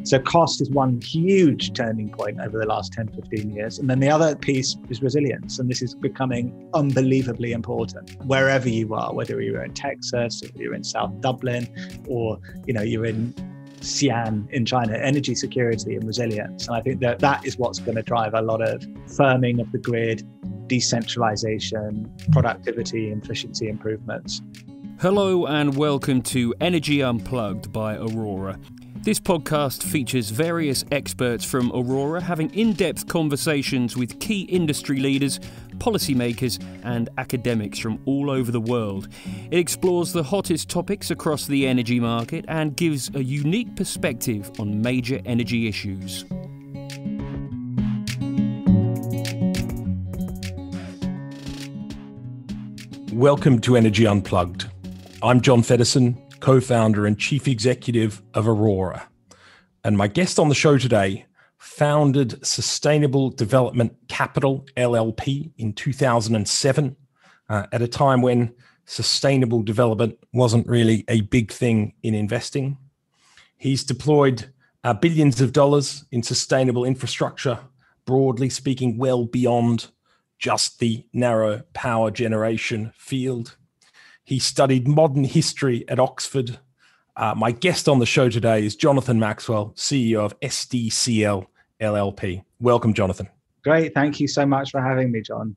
So cost is one huge turning point over the last 10, 15 years. And then the other piece is resilience. And this is becoming unbelievably important wherever you are, whether you're in Texas, or you're in South Dublin, or you're in Xi'an in China. Energy security and resilience. And I think that is what's going to drive a lot of firming of the grid, decentralization, productivity, and efficiency improvements. Hello and welcome to Energy Unplugged by Aurora. This podcast features various experts from Aurora having in-depth conversations with key industry leaders, policymakers and academics from all over the world. It explores the hottest topics across the energy market and gives a unique perspective on major energy issues. Welcome to Energy Unplugged. I'm John Feddersen, co-founder and chief executive of Aurora. And my guest on the show today founded Sustainable Development Capital LLP in 2007, at a time when sustainable development wasn't really a big thing in investing. He's deployed billions of dollars in sustainable infrastructure, broadly speaking, well beyond just the narrow power generation field. He studied modern history at Oxford. My guest on the show today is Jonathan Maxwell, CEO of SDCL LLP. Welcome, Jonathan. Great. Thank you so much for having me, John.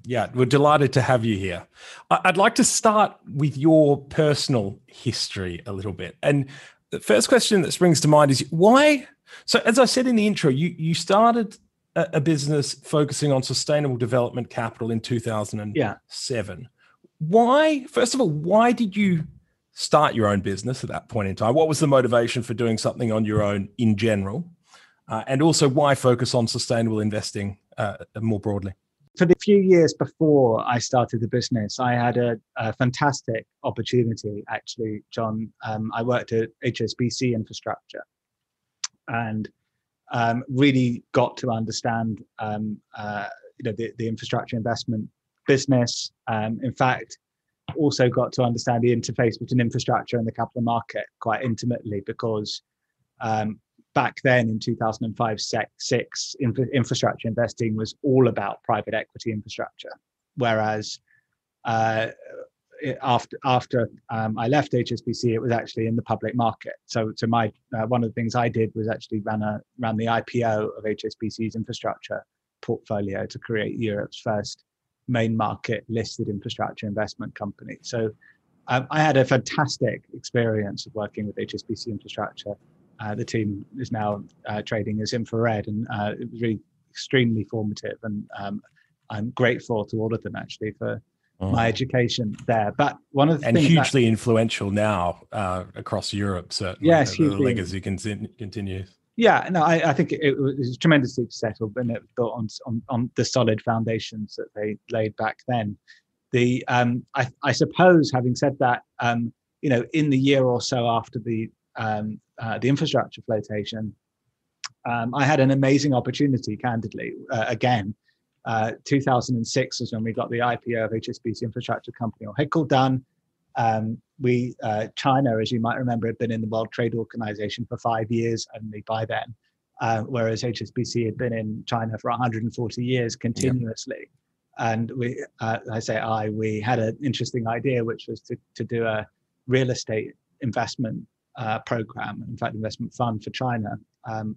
Yeah, we're delighted to have you here. I'd like to start with your personal history a little bit. And the first question that springs to mind is why? So as I said in the intro, you started a business focusing on sustainable development capital in 2007. Yeah. Why, first of all, why did you start your own business at that point in time? What was the motivation for doing something on your own in general? And also why focus on sustainable investing more broadly? For the few years before I started the business, I had a fantastic opportunity, actually, John. I worked at HSBC Infrastructure and really got to understand the infrastructure investment business. In fact, also got to understand the interface between infrastructure and the capital market quite intimately, because back then in 2005-06, infrastructure investing was all about private equity infrastructure, whereas after I left HSBC, it was actually in the public market. So my one of the things I did was actually ran the IPO of HSBC's infrastructure portfolio to create Europe's first main market listed infrastructure investment company. So I had a fantastic experience of working with HSBC Infrastructure. The team is now trading as Infrared, and it was really extremely formative. And I'm grateful to all of them actually for my education there. But one of the things hugely influential now across Europe, certainly. Yes, the legacy continues. Yeah, no, I think it was tremendously settled, and it was built on the solid foundations that they laid back then. I suppose, having said that, in the year or so after the infrastructure flotation, I had an amazing opportunity. Candidly, again, 2006 was when we got the IPO of HSBC Infrastructure Company, or HICL, done. China, as you might remember, had been in the World Trade Organization for 5 years only by then, whereas HSBC had been in China for 140 years continuously. Yeah. And we had an interesting idea, which was to do a real estate investment program, in fact, investment fund for China. How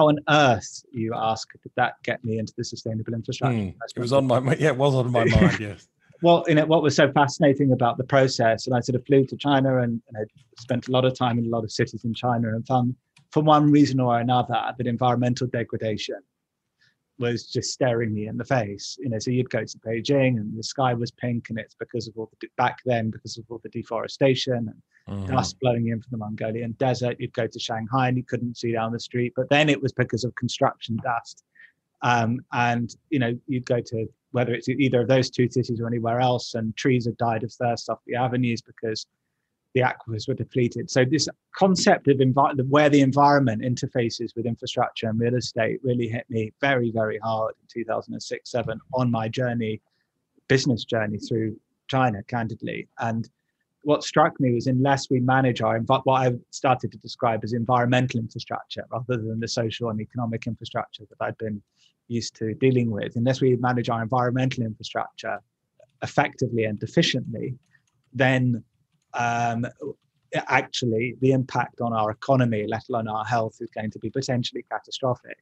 on earth, you ask, did that get me into the sustainable infrastructure? It was on my mind. Yeah, it was on my mind. Yes. Well, what was so fascinating about the process, and I sort of flew to China and I spent a lot of time in a lot of cities in China, and found, for one reason or another, that environmental degradation was just staring me in the face. So you'd go to Beijing and the sky was pink, and it's because of all the deforestation and dust blowing in from the Mongolian desert. You'd go to Shanghai and you couldn't see down the street, but then it was because of construction dust. And you'd go to, whether it's either of those two cities or anywhere else, and trees had died of thirst off the avenues because the aquifers were depleted. So this concept of where the environment interfaces with infrastructure and real estate really hit me very, very hard in 2006-07 on my business journey through China, candidly. And what struck me was unless we manage what I started to describe as environmental infrastructure rather than the social and economic infrastructure that I'd been used to dealing with, unless we manage our environmental infrastructure effectively and efficiently, then actually the impact on our economy, let alone our health, is going to be potentially catastrophic.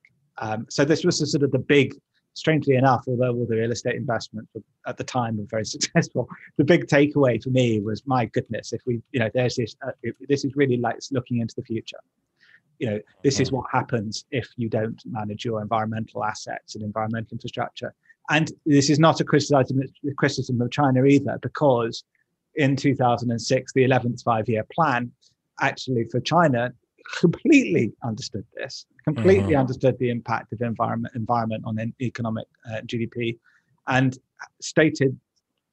So this was the sort of the big, strangely enough, although all the real estate investments at the time were very successful, the big takeaway for me was, my goodness, if we, there's this, this is really like looking into the future. This is what happens if you don't manage your environmental assets and environmental infrastructure. And this is not a criticism of China either, because in 2006, the 11th five-year plan, actually for China, completely understood this, understood the impact of environment on economic GDP, and stated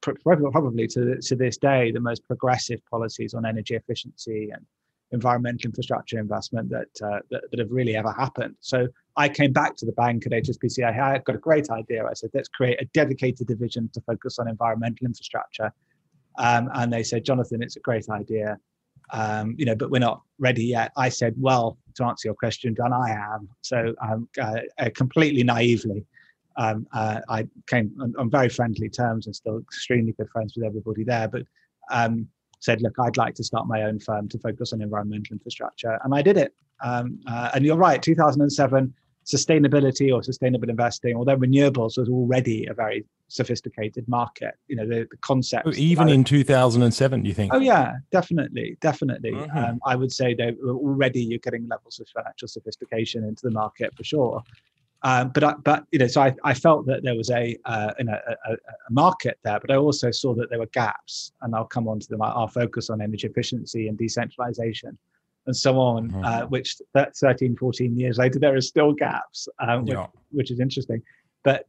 probably to this day the most progressive policies on energy efficiency and environmental infrastructure investment that have really ever happened. So I came back to the bank at HSBC. I got a great idea. I said, let's create a dedicated division to focus on environmental infrastructure. And they said, Jonathan, it's a great idea, but we're not ready yet. I said, well, to answer your question, John, I am. So completely naively, I came on very friendly terms and still extremely good friends with everybody there. But said, look, I'd like to start my own firm to focus on environmental infrastructure. And I did it. And you're right, 2007, sustainability or sustainable investing, although renewables was already a very sophisticated market, the concept. Even in 2007, do you think? Oh yeah, definitely. I would say you're getting levels of financial sophistication into the market for sure. So I felt that there was a market there, but I also saw that there were gaps, and I'll come on to them. Our focus on energy efficiency and decentralization and so on, which 13, 14 years later, there are still gaps, which is interesting. But,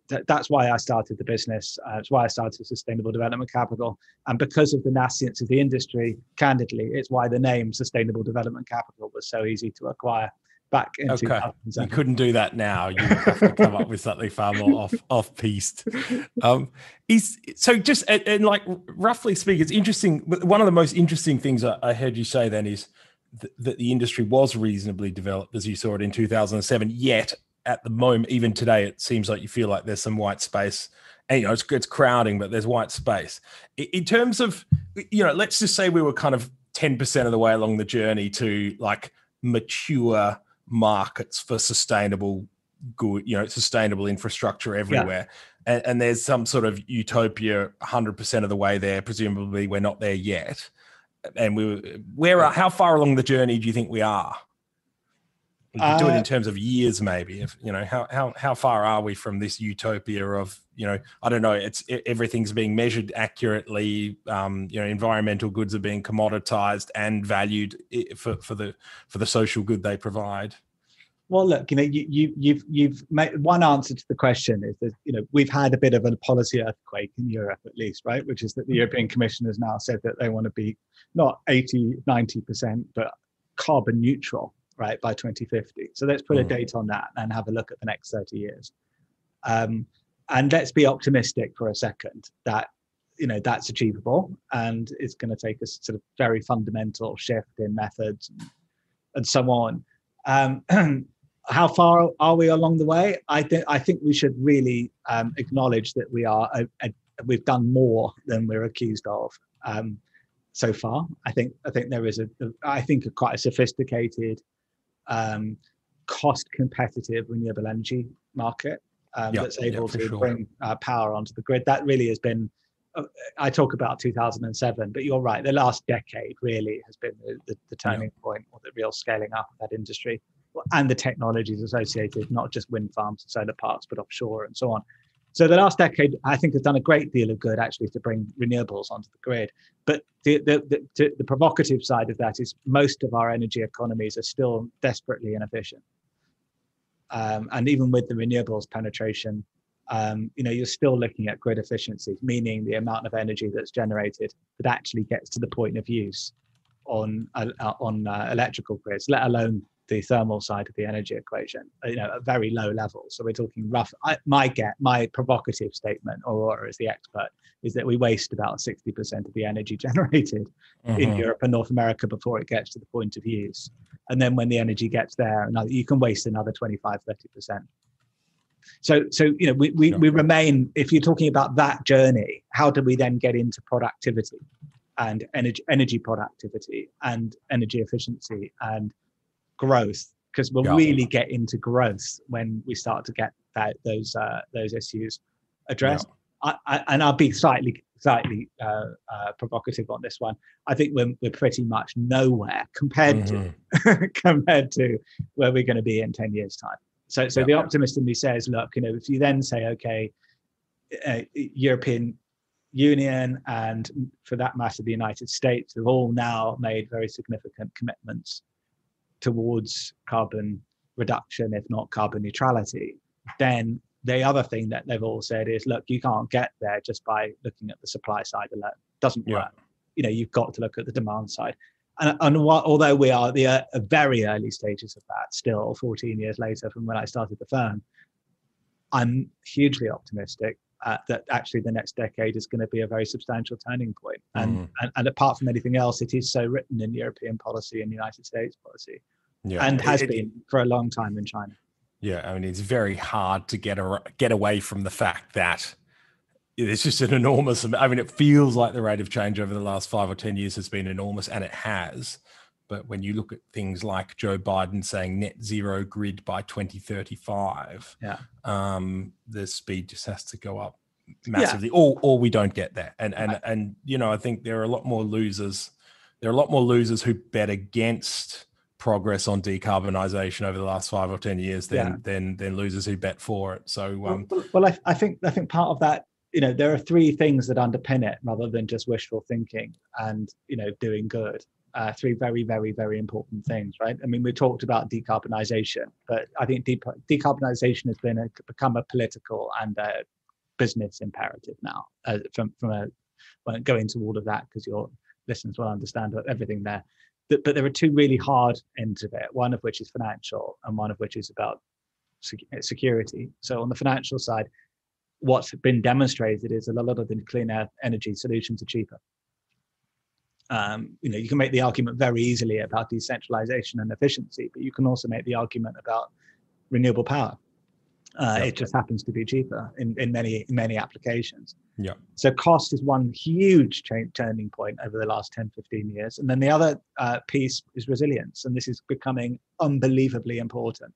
that's why I started the business. It's why I started Sustainable Development Capital. And because of the nascence of the industry, candidly, it's why the name Sustainable Development Capital was so easy to acquire back in 2007. You couldn't do that now. You have to come up with something far more off-piste. So just and like roughly speaking, it's interesting. One of the most interesting things I heard you say then is that the industry was reasonably developed as you saw it in 2007. Yet at the moment, even today, it seems like you feel like there's some white space. And it's crowding, but there's white space. In terms of let's just say we were kind of 10% of the way along the journey to like mature markets for sustainable good, sustainable infrastructure everywhere. Yeah. And there's some sort of utopia 100% of the way there. Presumably we're not there yet. And how far along the journey do you think we are? We could do it in terms of years, maybe. If how far are we from this utopia of I don't know. Everything's being measured accurately. Environmental goods are being commoditized and valued for the social good they provide. Well, look, you've made one answer to the question is that we've had a bit of a policy earthquake in Europe, at least, right? Which is that the European Commission has now said that they want to be not 80-90%, but carbon neutral, right, by 2050. So let's put a date on that and have a look at the next 30 years. And let's be optimistic for a second that, that's achievable, and it's going to take a sort of very fundamental shift in methods and so on. How far are we along the way? I think we should really acknowledge that we've done more than we're accused of so far. I think there is a quite a sophisticated, cost competitive renewable energy market that's able to bring power onto the grid. That really has been, I talk about 2007, but you're right, the last decade really has been the turning point, or the real scaling up of that industry, and the technologies associated, not just wind farms and solar parks, but offshore and so on. So the last decade, I think, has done a great deal of good actually to bring renewables onto the grid. But the provocative side of that is most of our energy economies are still desperately inefficient. And even with the renewables penetration, you're still looking at grid efficiency, meaning the amount of energy that's generated that actually gets to the point of use on electrical grids, let alone the thermal side of the energy equation, at very low levels. So we're talking rough. My provocative statement, Aurora as the expert, is that we waste about 60% of the energy generated in Europe and North America before it gets to the point of use. And then when the energy gets there, you can waste another 25, 30%. So we remain, if you're talking about that journey, how do we then get into productivity and energy productivity and energy efficiency and growth? Because we'll really get into growth when we start to get those issues addressed. And I'll be slightly provocative on this one. I think we're pretty much nowhere compared to where we're going to be in 10 years' time. So the optimist in me says, look, if you then say, okay, European Union and for that matter, the United States have all now made very significant commitments towards carbon reduction, if not carbon neutrality, then the other thing that they've all said is, look, you can't get there just by looking at the supply side alone. It doesn't work. You've got to look at the demand side. And although we are the very early stages of that, still 14 years later from when I started the firm, I'm hugely optimistic that actually the next decade is going to be a very substantial turning point. And apart from anything else, it is so written in European policy and United States policy, and has been for a long time in China. Yeah, I mean, it's very hard to get away from the fact that it's just an enormous. I mean, it feels like the rate of change over the last 5 or 10 years has been enormous, and it has. But when you look at things like Joe Biden saying net zero grid by 2035, the speed just has to go up massively, or we don't get there. And I think there are a lot more losers. There are a lot more losers who bet against progress on decarbonisation over the last 5 or 10 years than losers who bet for it. So, I think part of that, there are three things that underpin it, rather than just wishful thinking and doing good. Three very, very, very important things, right? I mean, we talked about decarbonisation, but I think decarbonisation has become a political and a business imperative now. Won't go into all of that because your listeners will understand everything there. But there are two really hard ends of it, one of which is financial and one of which is about security. So on the financial side, what's been demonstrated is that a lot of the clean energy solutions are cheaper. You can make the argument very easily about decentralization and efficiency, but you can also make the argument about renewable power. It just happens to be cheaper in many applications. Yeah. So cost is one huge turning point over the last 10, 15 years. And then the other piece is resilience. And this is becoming unbelievably important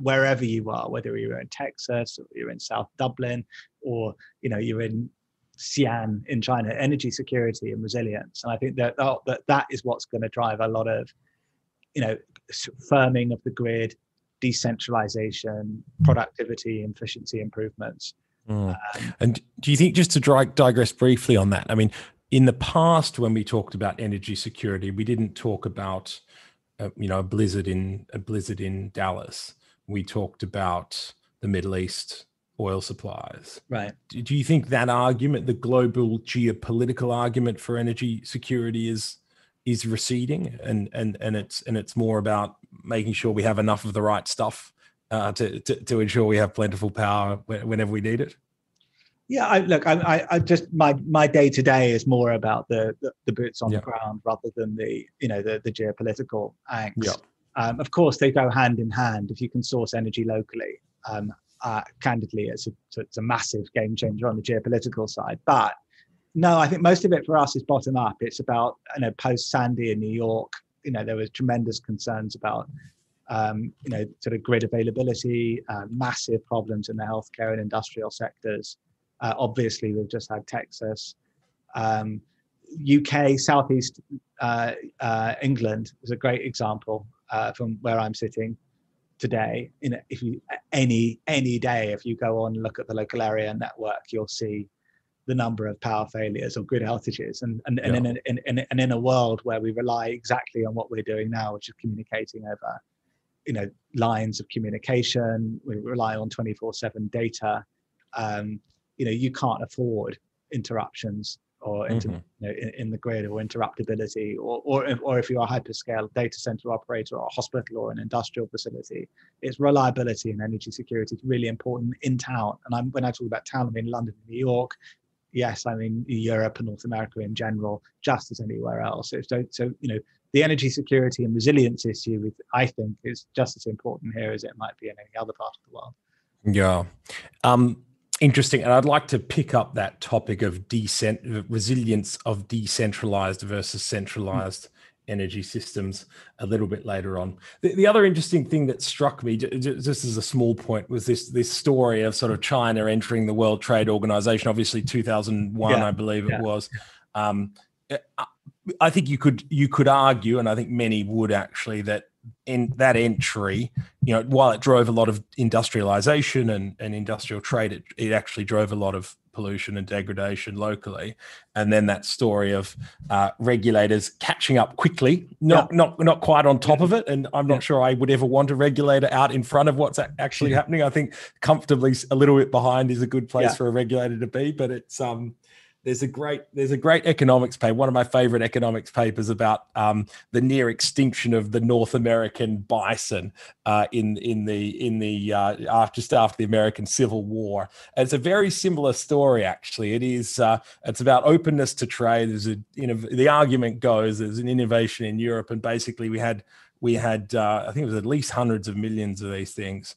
wherever you are, whether you're in Texas or you're in South Dublin or, you're in Xi'an in China. Energy security and resilience. And I think that is what's going to drive a lot of, firming of the grid, decentralization, productivity, efficiency improvements. And do you think, just to digress briefly on that, I mean, in the past when we talked about energy security, we didn't talk about a blizzard in Dallas. We talked about the Middle East oil supplies. Right. Do you think that argument, the global geopolitical argument for energy security, is receding, and it's more about making sure we have enough of the right stuff to ensure we have plentiful power whenever we need it? Yeah, I just my day to day is more about the boots on the ground rather than the geopolitical angst. Of course, they go hand in hand. If you can source energy locally, candidly, it's a massive game changer on the geopolitical side. But no, I think most of it for us is bottom up. It's about, post Sandy in New York, there was tremendous concerns about, sort of grid availability, massive problems in the healthcare and industrial sectors. Obviously, we've just had Texas, UK, Southeast England is a great example from where I'm sitting today. If you any day, if you go on and look at the local area network, you'll see the number of power failures or grid outages, and in a world where we rely exactly on what we're doing now, which is communicating over, lines of communication. We rely on 24/7 data. You can't afford interruptions or in the grid, or interruptibility, or if you're a hyperscale data center operator or a hospital or an industrial facility, it's reliability and energy security is really important in town. And when I talk about town, I mean London, New York. Yes, I mean Europe and North America in general, just as anywhere else. So the energy security and resilience issue, I think, is just as important here as it might be in any other part of the world. Yeah. Interesting. And I'd like to pick up that topic of resilience of decentralized versus centralized energy systems a little bit later on. The other interesting thing that struck me, just as a small point, was this story of sort of China entering the World Trade Organization, obviously 2001, I believe it was. I think you could argue, and I think many would actually, that in that entry, while it drove a lot of industrialization and industrial trade, it actually drove a lot of pollution and degradation locally. And then that story of regulators catching up quickly, not quite on top of it. And I'm not sure I would ever want a regulator out in front of what's actually happening. I think comfortably a little bit behind is a good place for a regulator to be, but it's there's a great economics paper, one of my favorite economics papers, about the near extinction of the North American bison just after the American Civil War. And it's a very similar story, actually. It is it's about openness to trade. The argument goes there's an innovation in Europe, and basically we had I think it was at least hundreds of millions of these things,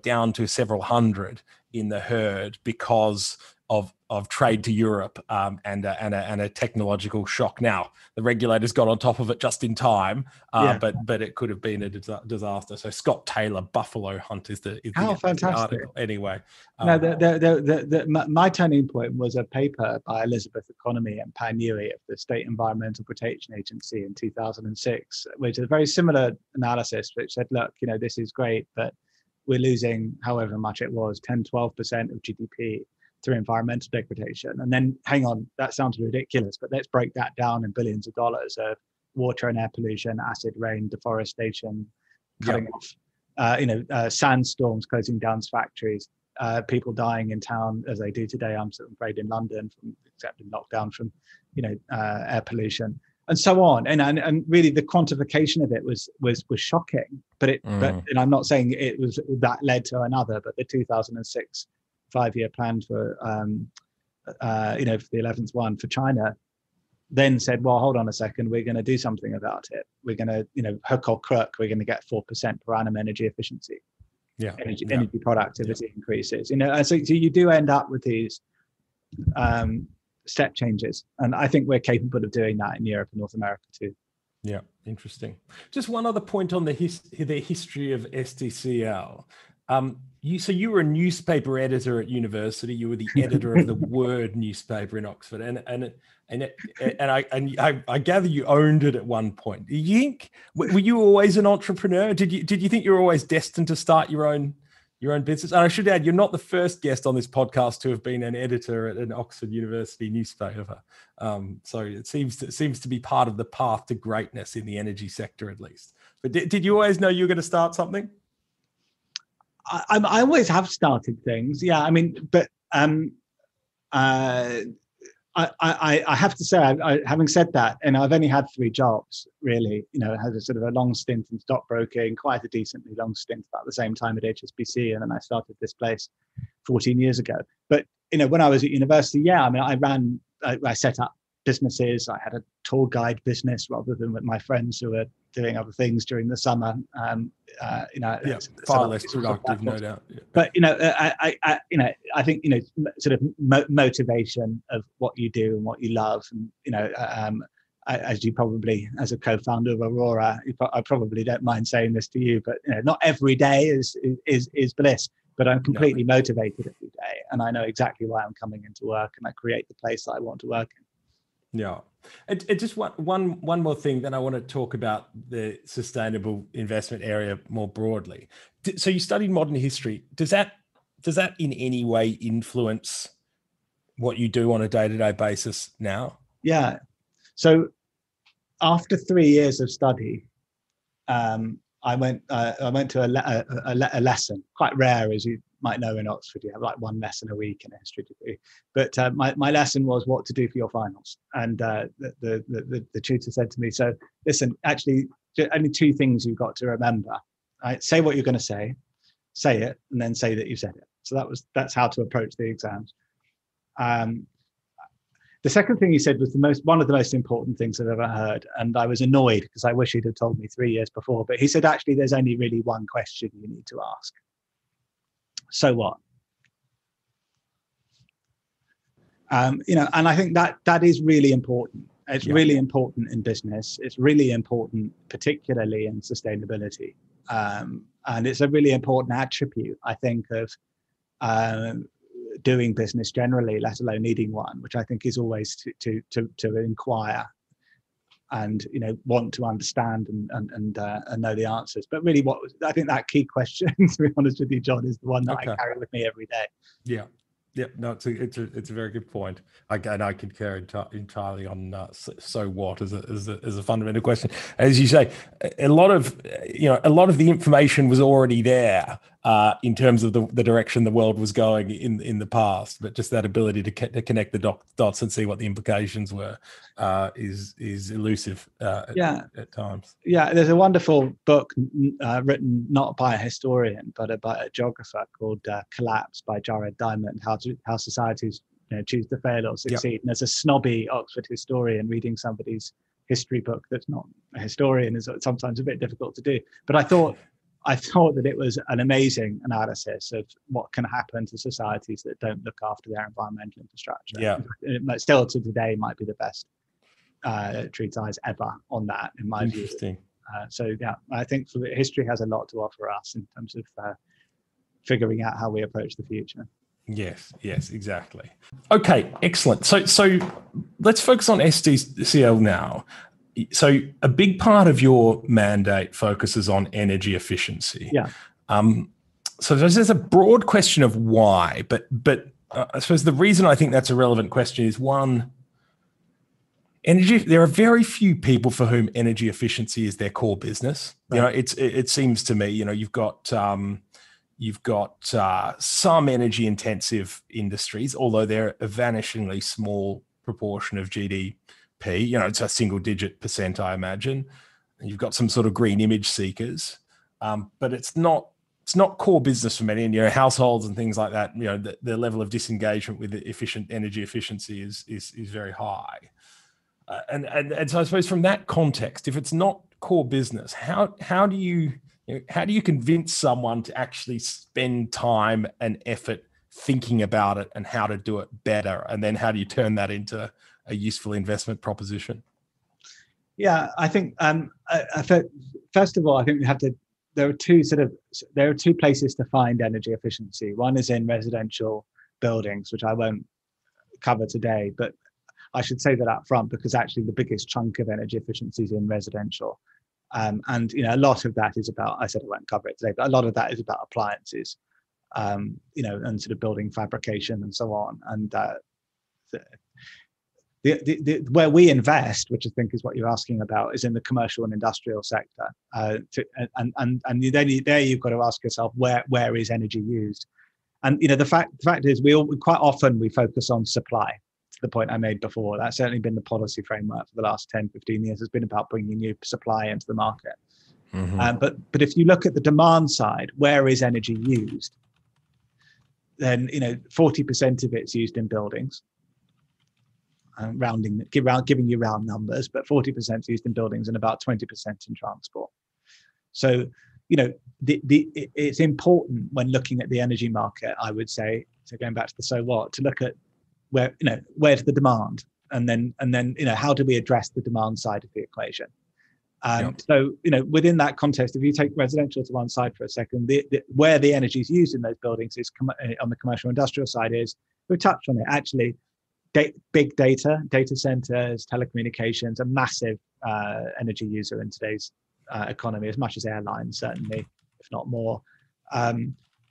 down to several hundred in the herd because of trade to Europe and a technological shock. Now the regulators got on top of it just in time, but it could have been a disaster. So Scott Taylor, Buffalo Hunt is the fantastic article. Anyway, my turning point was a paper by Elizabeth Economy and Pan Yui of the State Environmental Protection Agency in 2006, which is a very similar analysis, which said, look, this is great, but we're losing however much it was, 10-12% of GDP through environmental degradation. And then, hang on, that sounds ridiculous, but let's break that down in billions of dollars of water and air pollution, acid rain, deforestation, cutting off, sandstorms, closing down factories, people dying in town as they do today. I'm afraid in London, except in lockdown, from air pollution, and so on. And really, the quantification of it was shocking. But and I'm not saying it was that led to another, but the 2006 5-year plan for for the 11th one for China then said, well, hold on a second, we're going to do something about it. We're going to, hook or crook, we're going to get 4% per annum energy efficiency, energy productivity increases. So you do end up with these step changes, and I think we're capable of doing that in Europe and North America too. Yeah, interesting. Just one other point on the history of SDCL. You were a newspaper editor at university. You were the editor of the Word newspaper in Oxford, and I gather you owned it at one point. Were you always an entrepreneur? Did you think you were always destined to start your own business? And I should add, you're not the first guest on this podcast to have been an editor at an Oxford University newspaper. So it seems to be part of the path to greatness in the energy sector, at least. But did you always know you were going to start something? I always have started things. Yeah, I mean, but I have to say, having said that, and I've only had 3 jobs really. I had a sort of a long stint in stockbroking, quite a decently long stint about the same time at HSBC, and then I started this place 14 years ago. But when I was at university, I set up businesses. I had a tour guide business rather than with my friends who were doing other things during the summer. Far less productive, no doubt. Yeah. But I think sort of motivation of what you do and what you love, and as you probably, as a co-founder of Aurora, I probably don't mind saying this to you, but not every day is bliss. But I'm completely motivated every day, and I know exactly why I'm coming into work, and I create the place that I want to work in. Yeah. And just one more thing, then I want to talk about the sustainable investment area more broadly. So you studied modern history. Does that in any way influence what you do on a day-to-day basis now? Yeah. So after 3 years of study, I went to a lesson, quite rare, as you might know in Oxford you have like one lesson a week in a history degree. But my lesson was what to do for your finals. And the tutor said to me, so listen, actually, only two things you've got to remember. Right? Say what you're going to say it, and then say that you said it. So that's how to approach the exams. The second thing he said was one of the most important things I've ever heard. And I was annoyed because I wish he'd have told me 3 years before. But he said, actually, there's only really one question you need to ask. So what? And I think that is really important. It's really important in business. It's really important, particularly in sustainability. And it's a really important attribute, I think, of doing business generally, let alone needing one, which I think is always to inquire and want to understand and know the answers. But really, I think that key question, to be honest with you, John, is the one that I carry with me every day. Yeah, no, it's a very good point. I concur entirely on so what as a fundamental question. As you say, a lot of the information was already there in terms of the direction the world was going in the past, but just that ability to connect the dots and see what the implications were is elusive at times. Yeah, there's a wonderful book written not by a historian but by a geographer called Collapse by Jared Diamond, how societies choose to fail or succeed. Yep. And as a snobby Oxford historian reading somebody's history book that's not a historian is sometimes a bit difficult to do. But I thought that it was an amazing analysis of what can happen to societies that don't look after their environmental infrastructure. Yeah. It still to today might be the best treatise ever on that, in my view. Interesting. I think history has a lot to offer us in terms of figuring out how we approach the future. Yes, exactly. Okay, excellent. So let's focus on SDCL now. So a big part of your mandate focuses on energy efficiency. Yeah. So there's a broad question of why, but I suppose the reason I think that's a relevant question is, one, energy. There are very few people for whom energy efficiency is their core business. Right. It seems to me, you've got some energy intensive industries, although they're a vanishingly small proportion of GDP. It's a single digit %, I imagine. And you've got some sort of green image seekers, but it's not core business for many. And households and things like that, the level of disengagement with efficient energy efficiency is very high. And so I suppose from that context, if it's not core business, how do you convince someone to actually spend time and effort thinking about it and how to do it better? And then how do you turn that into a useful investment proposition? Yeah, I think first of all, I think there are two places to find energy efficiency. One is in residential buildings, which I won't cover today, but I should say that up front because actually the biggest chunk of energy efficiency is in residential. And a lot of that is about, I said I won't cover it today, but a lot of that is about appliances, and sort of building fabrication and so on. And where we invest, which I think is what you're asking about, is in the commercial and industrial sector. And there you've got to ask yourself, where is energy used? And the fact is, we quite often focus on supply. To the point I made before, that's certainly been the policy framework for the last 10, 15 years. Has been about bringing new supply into the market. Mm-hmm. But if you look at the demand side, where is energy used? Then 40% of it's used in buildings. Giving you round numbers, but 40% is used in buildings and about 20% in transport. So, it's important when looking at the energy market, I would say, so going back to the so what, to look at where's the demand, and then how do we address the demand side of the equation? So within that context, if you take residential to one side for a second, where the energy is used in those buildings is on the commercial industrial side is, we touched on it actually, big data centers, telecommunications, a massive energy user in today's economy, as much as airlines, certainly, if not more.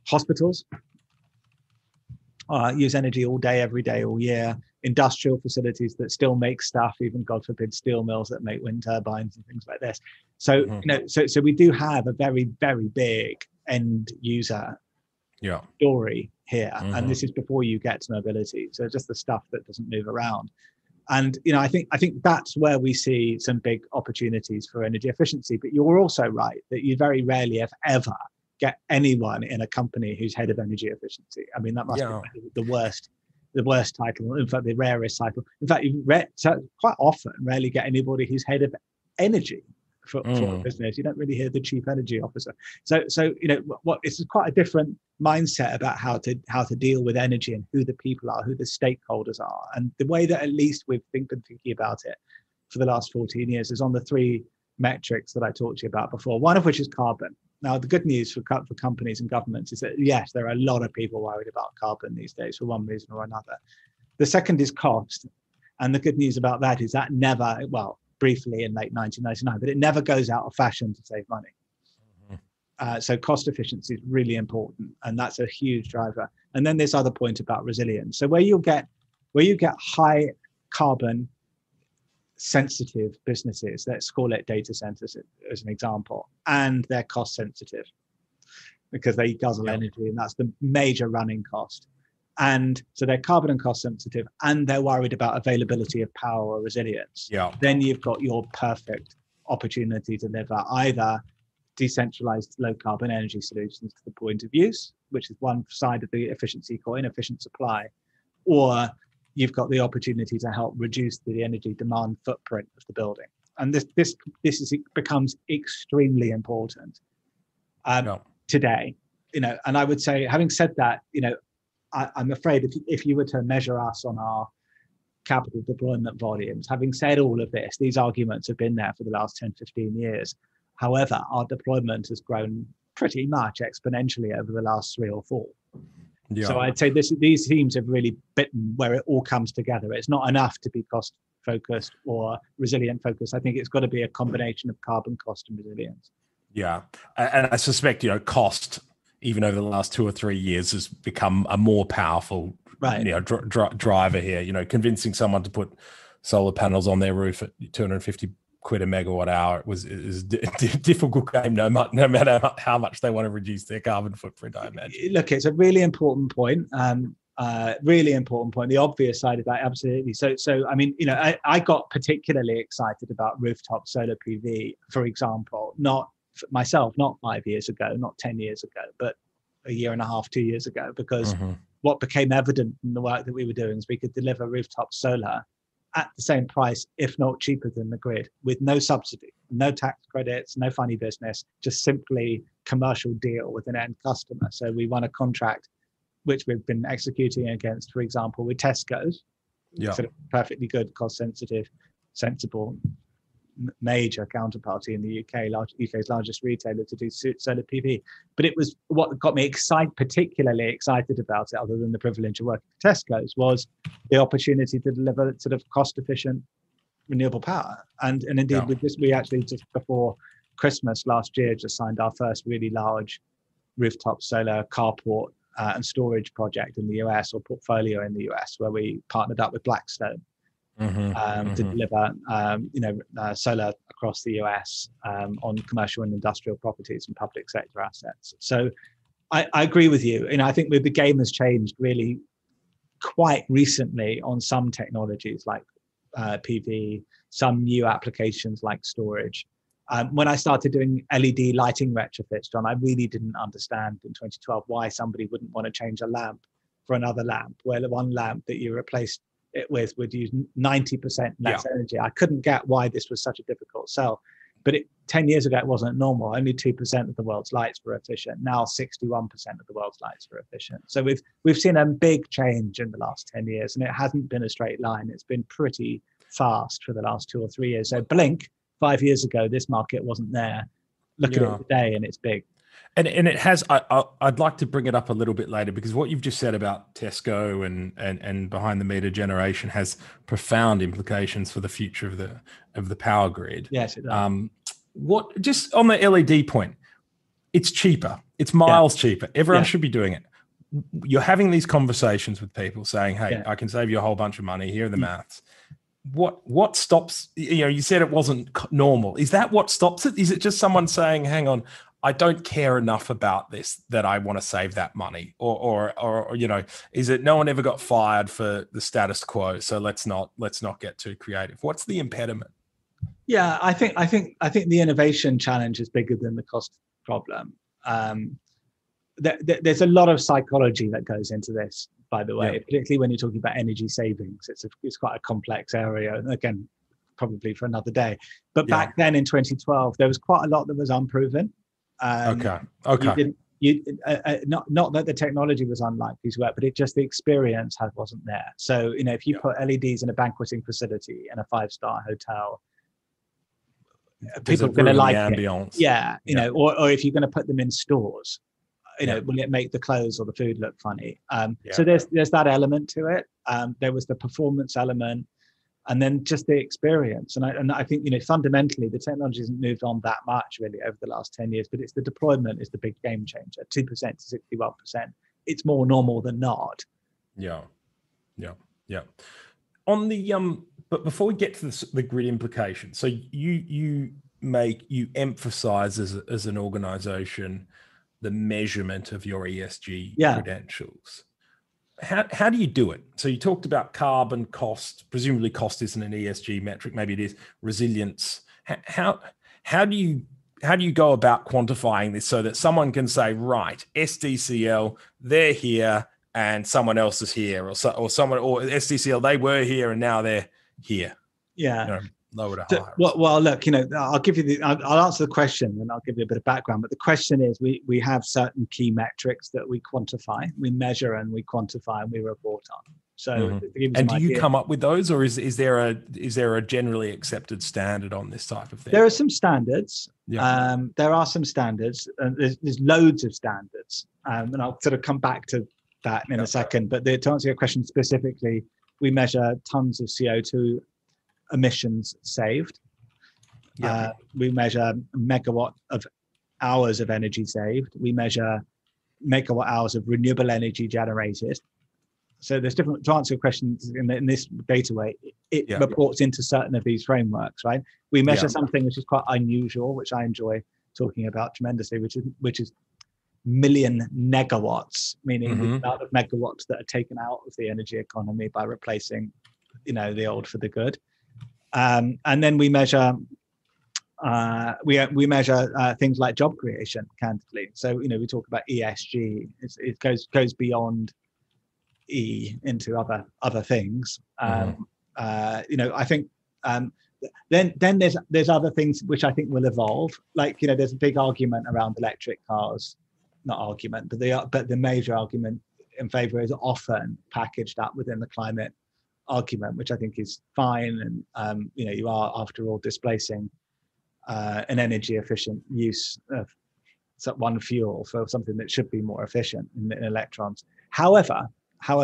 Hospitals use energy all day, every day, all year. Industrial facilities that still make stuff, even God forbid, steel mills that make wind turbines and things like this. So, so we do have a very, very big end user story here. And this is before you get to mobility. So just the stuff that doesn't move around. And, I think that's where we see some big opportunities for energy efficiency. But you're also right that you very rarely, if ever, get anyone in a company who's head of energy efficiency. I mean, that must be the worst title, in fact, the rarest title. In fact, you quite often rarely get anybody who's head of energy for a business. You don't really hear the chief energy officer. So it's quite a different mindset about how to deal with energy and who the people are, who the stakeholders are. And the way that at least we've been thinking about it for the last 14 years is on the three metrics that I talked to you about before, one of which is carbon. Now, the good news for companies and governments is that, yes, there are a lot of people worried about carbon these days for one reason or another. The second is cost. And the good news about that is that never, briefly in late 1999, but it never goes out of fashion to save money. So cost efficiency is really important, and that's a huge driver. And then this other point about resilience. So where you get high carbon sensitive businesses, let's call it data centers as an example, and they're cost sensitive because they guzzle energy, and that's the major running cost. And so they're carbon and cost sensitive, and they're worried about availability of power or resilience. Then you've got your perfect opportunity to deliver either decentralized low carbon energy solutions to the point of use, which is one side of the efficiency coin, efficient supply, or you've got the opportunity to help reduce the energy demand footprint of the building. And this becomes extremely important today. And I would say, having said that, I'm afraid if you were to measure us on our capital deployment volumes, having said all of this, these arguments have been there for the last 10, 15 years. However, our deployment has grown pretty much exponentially over the last 3 or 4. So I'd say these themes have really bitten where it all comes together. It's not enough to be cost focused or resilient focused. I think it's got to be a combination of carbon, cost, and resilience. Yeah. And I suspect, cost, even over the last 2 or 3 years, has become a more powerful driver here. Convincing someone to put solar panels on their roof at 250 quid a megawatt hour is a difficult game, no matter how much they want to reduce their carbon footprint, I imagine. Look, it's a really important point. Really important point. The obvious side of that, absolutely. So I mean, I got particularly excited about rooftop solar PV, for example, not 5 years ago, not 10 years ago, but a year and a half, 2 years ago, because what became evident in the work that we were doing is we could deliver rooftop solar at the same price, if not cheaper than the grid, with no subsidy, no tax credits, no funny business, just simply commercial deal with an end customer. So we won a contract, which we've been executing against, for example, with Tesco's, sort of perfectly good, cost sensitive, sensible, major counterparty in the UK, UK's largest retailer, to do solar PV. But it was what got me particularly excited about it, other than the privilege of working for Tesco's, was the opportunity to deliver sort of cost efficient renewable power. And indeed, with this, we actually just before Christmas last year just signed our first really large rooftop solar carport and storage project in the US, or portfolio in the US, where we partnered up with Blackstone to deliver solar across the US on commercial and industrial properties and public sector assets. So I agree with you. I think the game has changed really quite recently on some technologies like PV, some new applications like storage. When I started doing LED lighting retrofits, John, I really didn't understand in 2012 why somebody wouldn't want to change a lamp for another lamp, where the one lamp that you replaced it with would use 90% less energy. I couldn't get why this was such a difficult sell. But 10 years ago, it wasn't normal. Only 2% of the world's lights were efficient. Now 61% of the world's lights are efficient. So we've seen a big change in the last 10 years, and it hasn't been a straight line. It's been pretty fast for the last 2 or 3 years. So blink, 5 years ago, this market wasn't there. Look at it today, and it's big. And it has. I'd like to bring it up a little bit later, because what you've just said about Tesco and behind the meter generation has profound implications for the future of the power grid. Yes, it does. What just on the LED point? It's cheaper. It's miles cheaper. Everyone should be doing it. You're having these conversations with people saying, "Hey, I can save you a whole bunch of money. Here are the maths." What stops? You said it wasn't normal. Is that what stops it? Is it just someone saying, "Hang on, I don't care enough about this that I want to save that money, or is it no one ever got fired for the status quo, so let's not get too creative? What's the impediment? Yeah, I think the innovation challenge is bigger than the cost problem. There's a lot of psychology that goes into this, by the way, particularly when you're talking about energy savings. It's quite a complex area, and again, probably for another day. But back then in 2012, there was quite a lot that was unproven. Okay. Not that the technology was unlikely to work, but the experience wasn't there. So if you put LEDs in a banqueting facility in a 5-star hotel, people are going to like ambience. it. Or if you're going to put them in stores, will it make the clothes or the food look funny? So there's that element to it. There was the performance element, and then just the experience. And I think fundamentally the technology hasn't moved on that much really over the last 10 years, but it's the deployment is the big game changer. 2% to 61%. It's more normal than not. Yeah. On the but before we get to the grid implications, so you emphasize as an organization the measurement of your ESG credentials. How do you do it? So you talked about carbon cost. Presumably cost isn't an ESG metric. Maybe it is. Resilience. How do you go about quantifying this so that someone can say, right, SDCL, they're here and someone else is here, or SDCL, they were here and now they're here. Yeah. Lower to higher. Well, look, I'll answer the question and I'll give you a bit of background. But the question is, we have certain key metrics that we quantify, we measure, and we quantify, and we report on. So, and do you come up with those, or is there a generally accepted standard on this type of thing? There are some standards. Yeah. There are some standards. There's loads of standards, and I'll sort of come back to that in a second. But to answer your question specifically, we measure tons of CO2 emissions saved. We measure megawatt of hours of energy saved. We measure megawatt hours of renewable energy generated. So there's different, to answer your questions in this data way, it reports into certain of these frameworks, right? We measure something which is quite unusual, which I enjoy talking about tremendously, which is million negawatts, meaning the amount of megawatts that are taken out of the energy economy by replacing, the old for the good. And then we measure things like job creation, candidly. So we talk about ESG. It goes beyond E into other things. I think then there's other things which I think will evolve. Like there's a big argument around electric cars. Not argument, but the major argument in favor is often packaged up within the climate argument, which I think is fine. And you are, after all, displacing an energy efficient use of one fuel for something that should be more efficient in electrons. However, one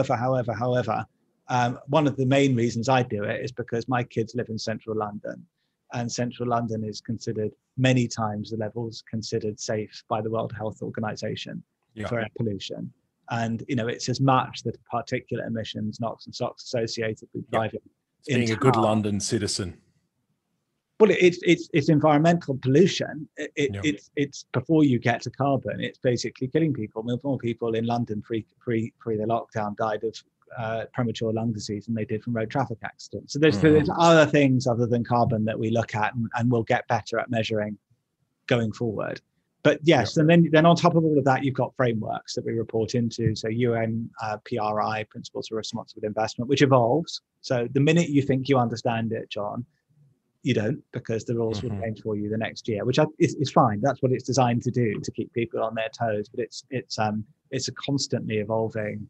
of the main reasons I do it is because my kids live in central London, and central London is considered many times the levels considered safe by the World Health Organization for air pollution. And it's as much the particulate emissions, NOx and SOx associated with driving. Being a good London citizen. Well, it's environmental pollution. It's before you get to carbon. It's basically killing people. More people in London pre the lockdown died of premature lung disease than they did from road traffic accidents. So there's other things other than carbon that we look at and we'll get better at measuring going forward. But yes, and then on top of all of that, you've got frameworks that we report into. So UN PRI, Principles for Responsible Investment, which evolves. So the minute you think you understand it, John, you don't, because the rules will change for you the next year, which is fine. That's what it's designed to do, to keep people on their toes. But it's a constantly evolving,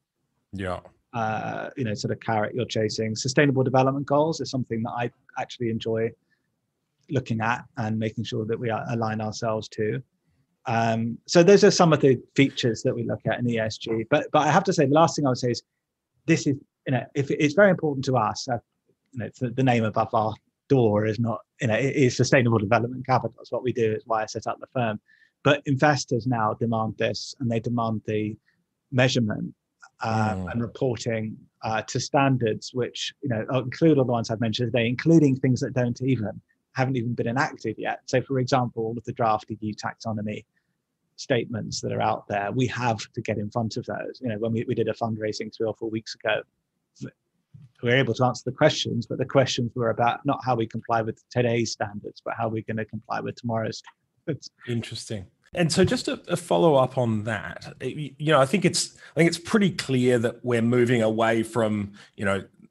sort of carrot you're chasing. Sustainable Development Goals is something that I actually enjoy looking at and making sure that we align ourselves to. So those are some of the features that we look at in ESG. But I have to say, the last thing I would say is, this is, if it's very important to us. The name above our door is not, it is Sustainable Development Capital. That's what we do. It's why I set up the firm. But investors now demand this, and they demand the measurement and reporting to standards which include all the ones I've mentioned today, including things that haven't even been enacted yet. So, for example, with the draft EU taxonomy, statements that are out there, we have to get in front of those. When we did a fundraising 3 or 4 weeks ago, we were able to answer the questions, but the questions were about not how we comply with today's standards, but how we're going to comply with tomorrow's standards. Interesting. And so just a follow up on that, I think it's pretty clear that we're moving away from,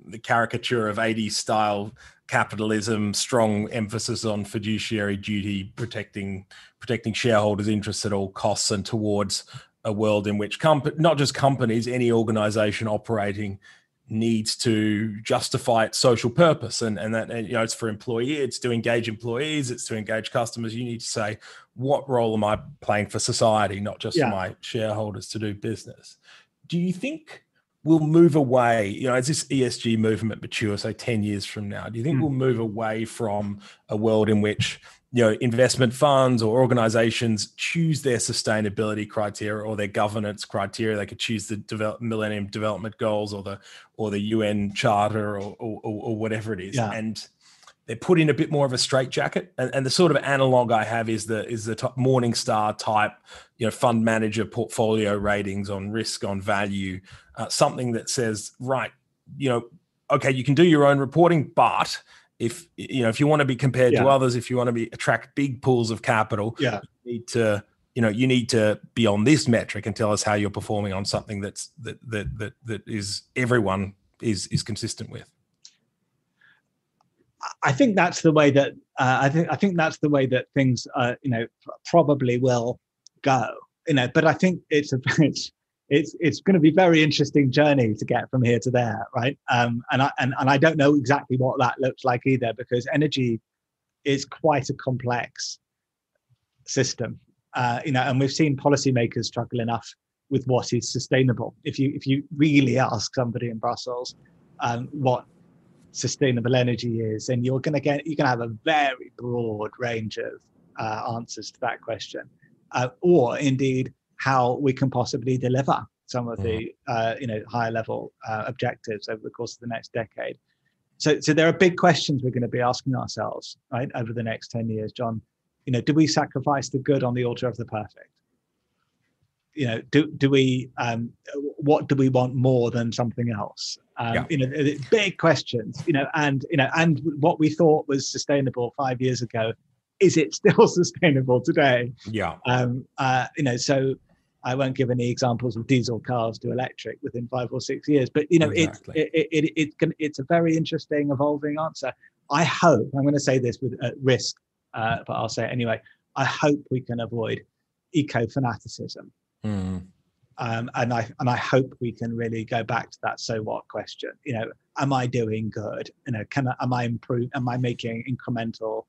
the caricature of 80s style capitalism, strong emphasis on fiduciary duty, protecting shareholders' interests at all costs, and towards a world in which not just companies, any organization operating needs to justify its social purpose, and that it's for employees, it's to engage employees, it's to engage customers. You need to say, what role am I playing for society, not just for my shareholders to do business? Do you think we'll move away, as this ESG movement matures, say 10 years from now, do you think we'll move away from a world in which investment funds or organizations choose their sustainability criteria or their governance criteria? They could choose the Millennium Development Goals or the UN Charter or whatever it is, and they're put in a bit more of a straitjacket. And the sort of analog I have is the top Morningstar type, fund manager portfolio ratings on risk, on value, something that says, right, okay, you can do your own reporting, but if you want to be compared to others, if you want to attract big pools of capital, you need to be on this metric and tell us how you're performing on something that is everyone is consistent with. I think that's the way that I think that's the way that things probably will go. But I think it's going to be a very interesting journey to get from here to there, right? And I don't know exactly what that looks like either, because energy is quite a complex system, and we've seen policymakers struggle enough with what is sustainable. If you really ask somebody in Brussels what sustainable energy is, and you're going to have a very broad range of answers to that question, or indeed how we can possibly deliver some of the higher level objectives over the course of the next decade. So there are big questions we're going to be asking ourselves, right, over the next 10 years, John. Do we sacrifice the good on the altar of the perfect? Do we what do we want more than something else? Big questions, and what we thought was sustainable 5 years ago, is it still sustainable today? So I won't give any examples of diesel cars to electric within 5 or 6 years, but it's a very interesting, evolving answer. I hope, I'm going to say this with risk, but I'll say it anyway. I hope we can avoid eco-fanaticism, and I hope we can really go back to that so what question. Am I doing good? Am I improving? Am I making incremental?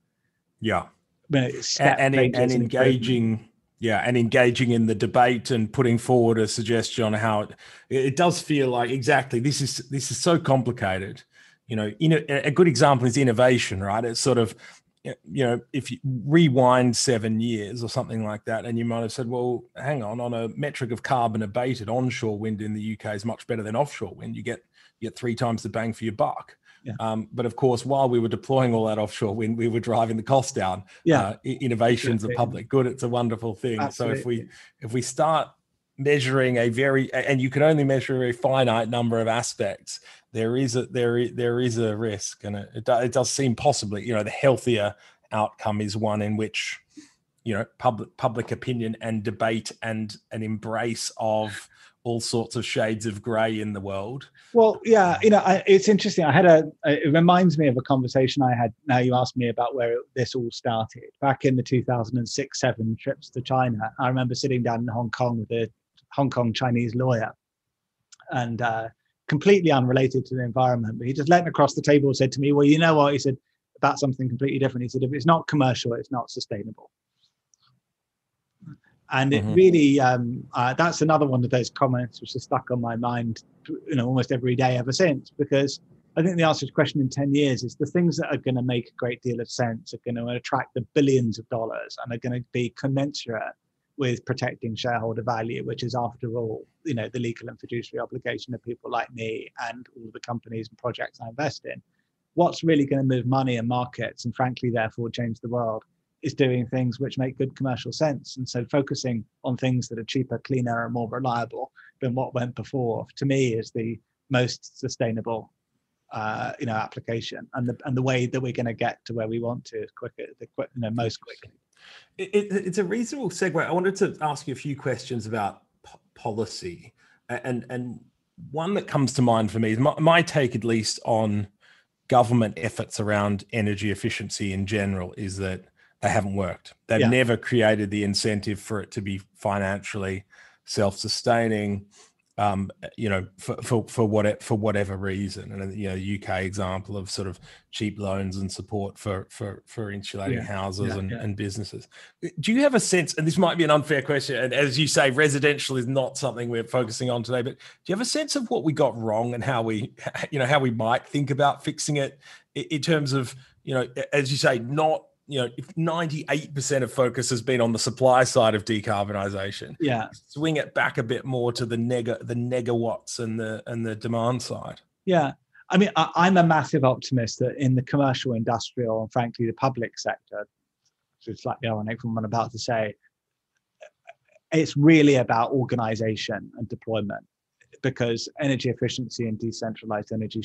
And engaging. And engaging in the debate and putting forward a suggestion on how it does feel like, exactly, this is so complicated. A good example is innovation, right? It's sort of, if you rewind 7 years or something like that, and you might have said, well, hang on a metric of carbon abated, onshore wind in the UK is much better than offshore wind. You get 3 times the bang for your buck. But of course, while we were deploying all that offshore wind, we were driving the cost down. Innovation's a public good. It's a wonderful thing. Absolutely. So if we start measuring and you can only measure a very finite number of aspects, there is a risk, and it does seem possibly, the healthier outcome is one in which, public opinion and debate and an embrace of all sorts of shades of grey in the world. Well, it's interesting. It reminds me of a conversation I had. Now you asked me about where this all started. Back in the 2006-07 trips to China, I remember sitting down in Hong Kong with a Hong Kong Chinese lawyer, and completely unrelated to the environment, but he just leant across the table and said to me, well, you know what? He said, about something completely different. He said, if it's not commercial, it's not sustainable. And it really, that's another one of those comments which has stuck on my mind, almost every day ever since, because I think the answer to the question in 10 years is the things that are going to make a great deal of sense are going to attract the billions of dollars and are going to be commensurate with protecting shareholder value, which is, after all, the legal and fiduciary obligation of people like me and all the companies and projects I invest in. What's really going to move money and markets, and frankly, therefore, change the world, is doing things which make good commercial sense. And so focusing on things that are cheaper, cleaner, and more reliable than what went before, to me, is the most sustainable application, and the way that we're going to get to where we want to most quickly. It's a reasonable segue. I wanted to ask you a few questions about policy, and one that comes to mind for me is my take, at least, on government efforts around energy efficiency in general, is that they haven't worked. They've never created the incentive for it to be financially self-sustaining. For whatever reason, and UK example of sort of cheap loans and support for insulating houses and businesses. Do you have a sense? And this might be an unfair question, and as you say, residential is not something we're focusing on today. But do you have a sense of what we got wrong and how we might think about fixing it in terms of, as you say, not. If 98% of focus has been on the supply side of decarbonisation, swing it back a bit more to the negawatts and the demand side. Yeah, I mean, I'm a massive optimist that in the commercial, industrial, and frankly the public sector, which is slightly ironic from what I'm about to say, it's really about organisation and deployment, because energy efficiency and decentralised energy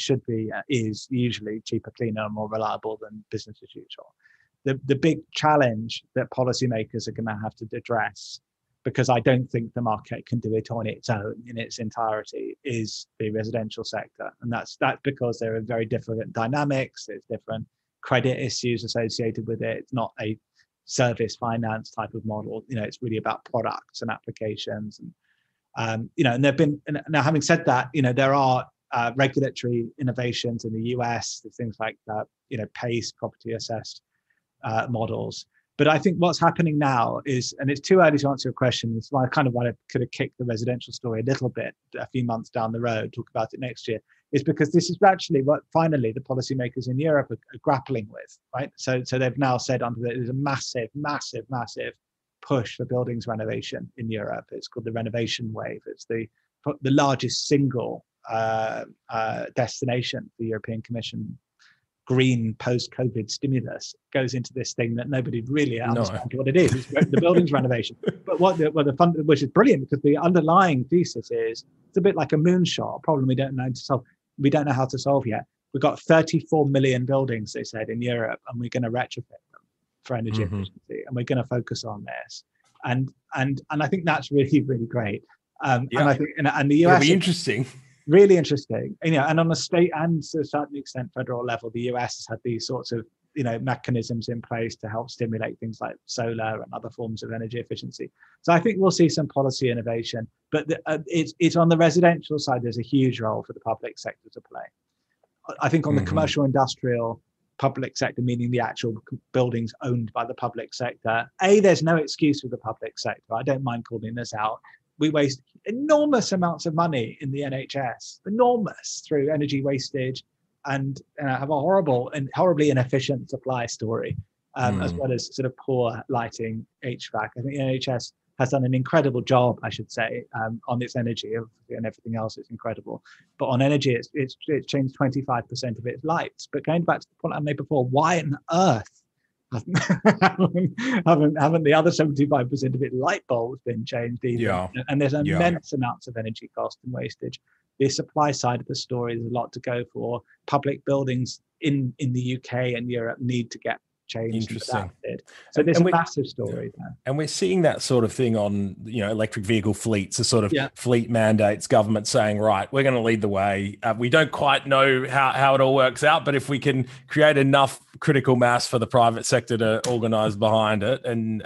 is usually cheaper, cleaner, and more reliable than business as usual. The big challenge that policymakers are going to have to address, because I don't think the market can do it on its own in its entirety, is the residential sector. And that's because there are very different dynamics. There's different credit issues associated with it. It's not a service finance type of model. It's really about products and applications. And and there've been, now having said that, there are regulatory innovations in the US. There's things like PACE, property assessed models. But I think what's happening now is, and it's too early to answer your question, it's why I kind of want to could have kicked the residential story a little bit a few months down the road, talk about it next year, is because this is actually what finally the policymakers in Europe are grappling with, right? So they've now said there's a massive push for buildings renovation in Europe. It's called the renovation wave. It's the largest single destination for the European Commission green post-COVID stimulus goes into this thing that nobody really understands what it is. It's the buildings renovation. But which is brilliant, because the underlying thesis is it's a bit like a moonshot, a problem we don't know how to solve yet. We've got 34 million buildings, they said, in Europe, and we're going to retrofit them for energy efficiency, and we're going to focus on this. And I think that's really, really great. And I think and the US it'll be interesting. Really interesting, and on a state and to a certain extent federal level, the US has had these sorts of mechanisms in place to help stimulate things like solar and other forms of energy efficiency. So I think we'll see some policy innovation, but it's on the residential side. There's a huge role for the public sector to play. I think on the commercial, industrial, public sector, meaning the actual buildings owned by the public sector, there's no excuse for the public sector. I don't mind calling this out. We waste enormous amounts of money in the NHS, enormous, through energy wastage, and have a horribly inefficient supply story, as well as sort of poor lighting, HVAC. I think the NHS has done an incredible job, I should say, on its energy, and everything else is incredible. But on energy, it's changed 25% of its lights. But going back to the point I made before, why on earth haven't the other 75% of it light bulbs been changed either? And there's immense amounts of energy cost and wastage. The supply side of the story, there's a lot to go for. Public buildings in the UK and Europe need to get changed and adapted. So there's a massive story there. And we're seeing that sort of thing on electric vehicle fleets, a sort of fleet mandates, government saying, right, we're going to lead the way. We don't quite know how it all works out, but if we can create enough critical mass for the private sector to organise behind it and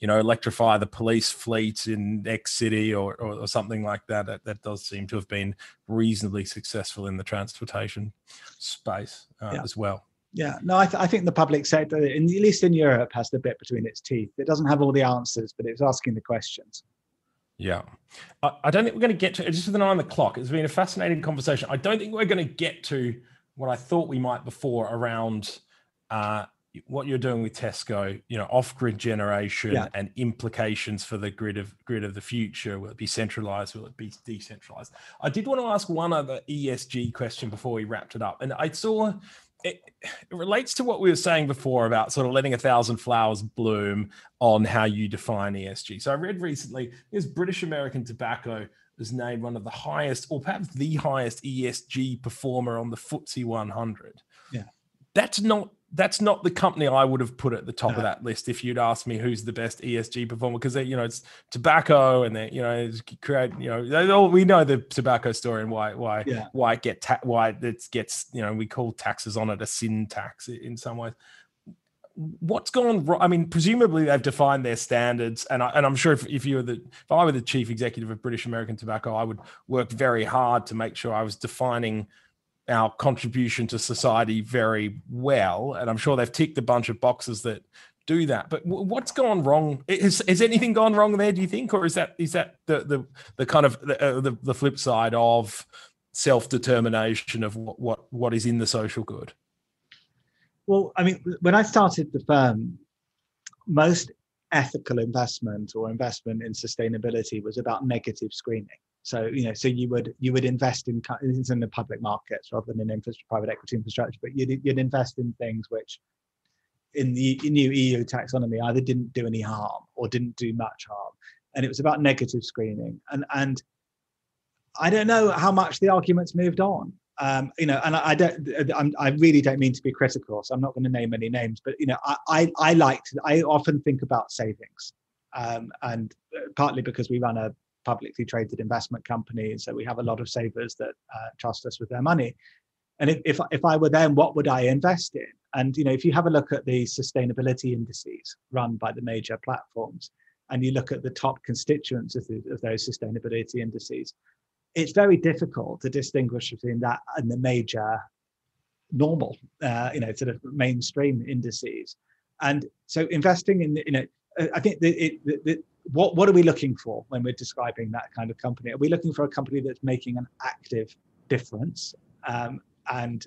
electrify the police fleet in X city or something like that, that does seem to have been reasonably successful in the transportation space as well. Yeah, no, I think the public sector, at least in Europe, has the bit between its teeth. It doesn't have all the answers, but it's asking the questions. Yeah. I don't think we're going to get to, just with an eye on the clock, it's been a fascinating conversation. I don't think we're going to get to what I thought we might before around what you're doing with Tesco, off-grid generation and implications for the grid of the future. Will it be centralized? Will it be decentralized? I did want to ask one other ESG question before we wrapped it up. And I saw it relates to what we were saying before about sort of letting 1,000 flowers bloom on how you define ESG. So I read recently, British American Tobacco was named one of the highest, or perhaps the highest ESG performer on the FTSE 100. Yeah, that's not the company I would have put at the top of that list if you'd asked me who's the best ESG performer, because it's tobacco, and they we know the tobacco story and why it gets we call taxes on it a sin tax in some ways. What's gone wrong? I mean, presumably they've defined their standards, and I'm sure if I were the chief executive of British American Tobacco, I would work very hard to make sure I was defining our contribution to society very well, and I'm sure they've ticked a bunch of boxes that do that. But what's gone wrong? Has anything gone wrong there, do you think, or is that the kind of the flip side of self-determination of what is in the social good? Well, I mean, when I started the firm, most ethical investment or investment in sustainability was about negative screening. So, you would invest in the public markets rather than in private equity infrastructure, but you'd invest in things which in the new EU taxonomy either didn't do any harm or didn't do much harm. And it was about negative screening. And I don't know how much the argument's moved on. And I really don't mean to be critical, so I'm not going to name any names, but I often think about savings, and partly because we run a publicly traded investment company, so we have a lot of savers that trust us with their money. And if I were them, what would I invest in? And if you have a look at the sustainability indices run by the major platforms, and you look at the top constituents of those sustainability indices, it's very difficult to distinguish between that and the major normal, sort of mainstream indices. And so investing in, I think what are we looking for when we're describing that kind of company? Are we looking for a company that's making an active difference and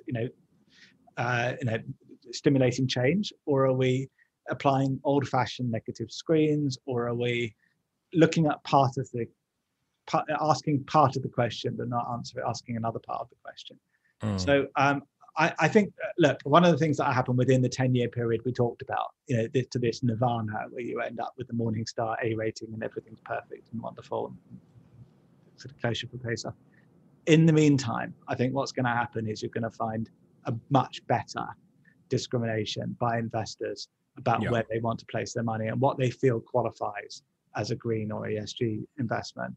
stimulating change, or are we applying old-fashioned negative screens, or are we looking at asking part of the question but not asking another part of the question? So I think, look, one of the things that happened within the 10-year period we talked about, to this nirvana where you end up with the Morningstar A rating and everything's perfect and wonderful, and sort of kosher for Pesach. In the meantime, I think what's going to happen is you're going to find a much better discrimination by investors about where they want to place their money and what they feel qualifies as a green or ESG investment.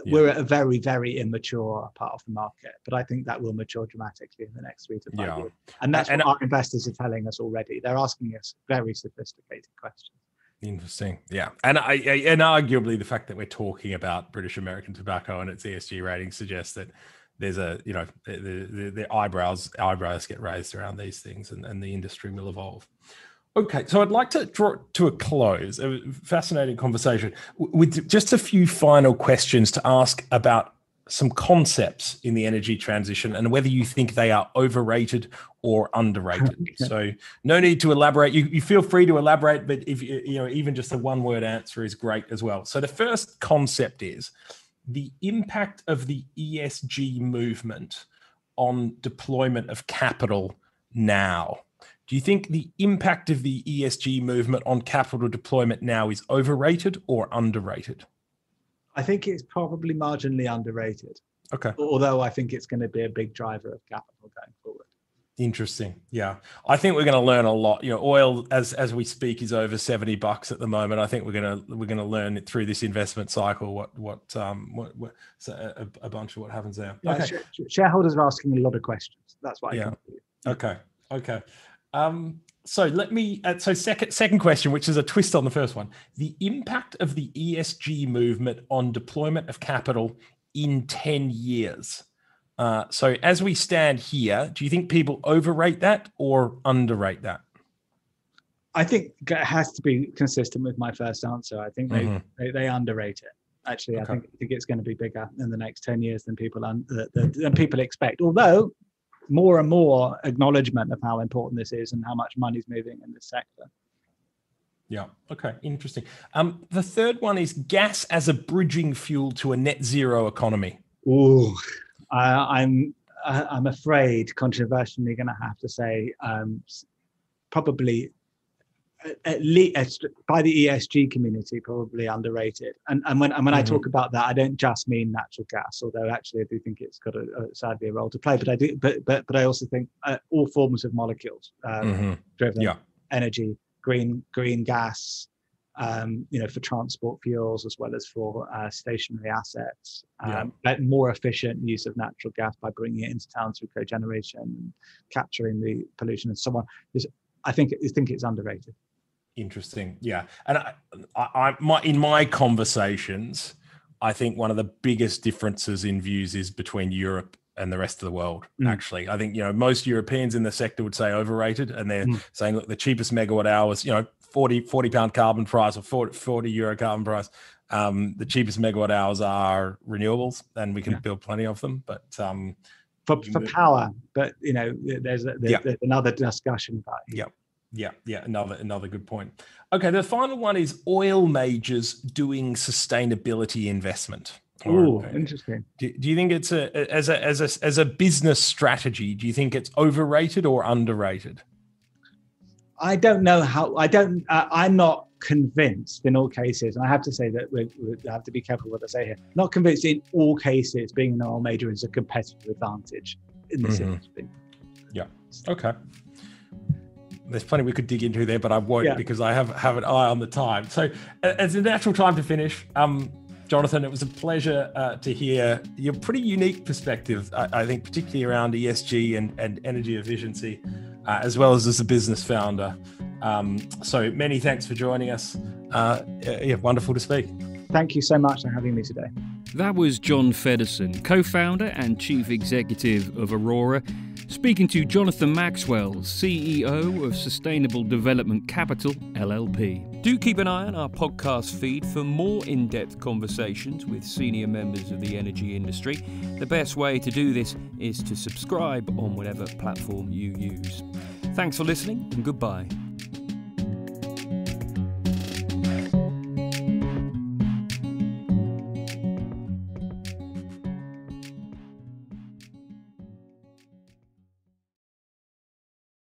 We're at a very, very immature part of the market, but I think that will mature dramatically in the next 3 to 5 years. And that's what our investors are telling us already. They're asking us very sophisticated questions. Interesting. Yeah. And arguably the fact that we're talking about British American Tobacco and its ESG rating suggests that there's the eyebrows get raised around these things, and the industry will evolve. Okay, so I'd like to draw to a close. A fascinating conversation with just a few final questions to ask about some concepts in the energy transition and whether you think they are overrated or underrated. Okay. So no need to elaborate. You feel free to elaborate, but if even just a one-word answer is great as well. So the first concept is the impact of the ESG movement on deployment of capital now. Do you think the impact of the ESG movement on capital deployment now is overrated or underrated? I think it's probably marginally underrated. Okay. Although I think it's going to be a big driver of capital going forward. Interesting. Yeah. I think we're going to learn a lot. Oil as we speak is over $70 at the moment. I think we're going to learn through this investment cycle so a bunch of what happens there. Yeah, okay. Shareholders are asking a lot of questions. That's why. Okay. So let me. So second question, which is a twist on the first one: the impact of the ESG movement on deployment of capital in 10 years. So as we stand here, do you think people overrate that or underrate that? I think it has to be consistent with my first answer. I think they underrate it. Actually, okay. I think it's going to be bigger in the next 10 years than people expect. Although more and more acknowledgement of how important this is and how much money is moving in this sector. Yeah. Okay. Interesting. The third one is gas as a bridging fuel to a net zero economy. Ooh, I'm I'm afraid, controversially, going to have to say probably at least by the ESG community, probably underrated. And when I talk about that, I don't just mean natural gas, although actually I do think it's got sadly a role to play. But I also think all forms of molecules driven energy, green gas, for transport fuels as well as for stationary assets, but more efficient use of natural gas by bringing it into town through cogeneration and capturing the pollution and so on. I think it's underrated. Interesting. Yeah. And in my conversations, I think one of the biggest differences in views is between Europe and the rest of the world. Actually, I think, most Europeans in the sector would say overrated, and they're saying, look, the cheapest megawatt hours, 40 pound carbon price or 40 euro carbon price. The cheapest megawatt hours are renewables, and we can build plenty of them. But for power, but there's another discussion about it. Yeah. Another good point. Okay, the final one is oil majors doing sustainability investment. Oh, interesting. Do you think it's as a business strategy? Do you think it's overrated or underrated? I don't know how. I'm not convinced in all cases, and I have to say that we have to be careful what I say here. Not convinced in all cases being an oil major is a competitive advantage in this industry. Yeah. Okay. There's plenty we could dig into there, but I won't because I have an eye on the time. So, as a natural time to finish, Jonathan, it was a pleasure to hear your pretty unique perspective. I think particularly around ESG and energy efficiency, as well as a business founder. So many thanks for joining us. Wonderful to speak. Thank you so much for having me today. That was John Feddersen, co-founder and chief executive of Aurora, speaking to Jonathan Maxwell, CEO of Sustainable Development Capital LLP. Do keep an eye on our podcast feed for more in-depth conversations with senior members of the energy industry. The best way to do this is to subscribe on whatever platform you use. Thanks for listening, and goodbye.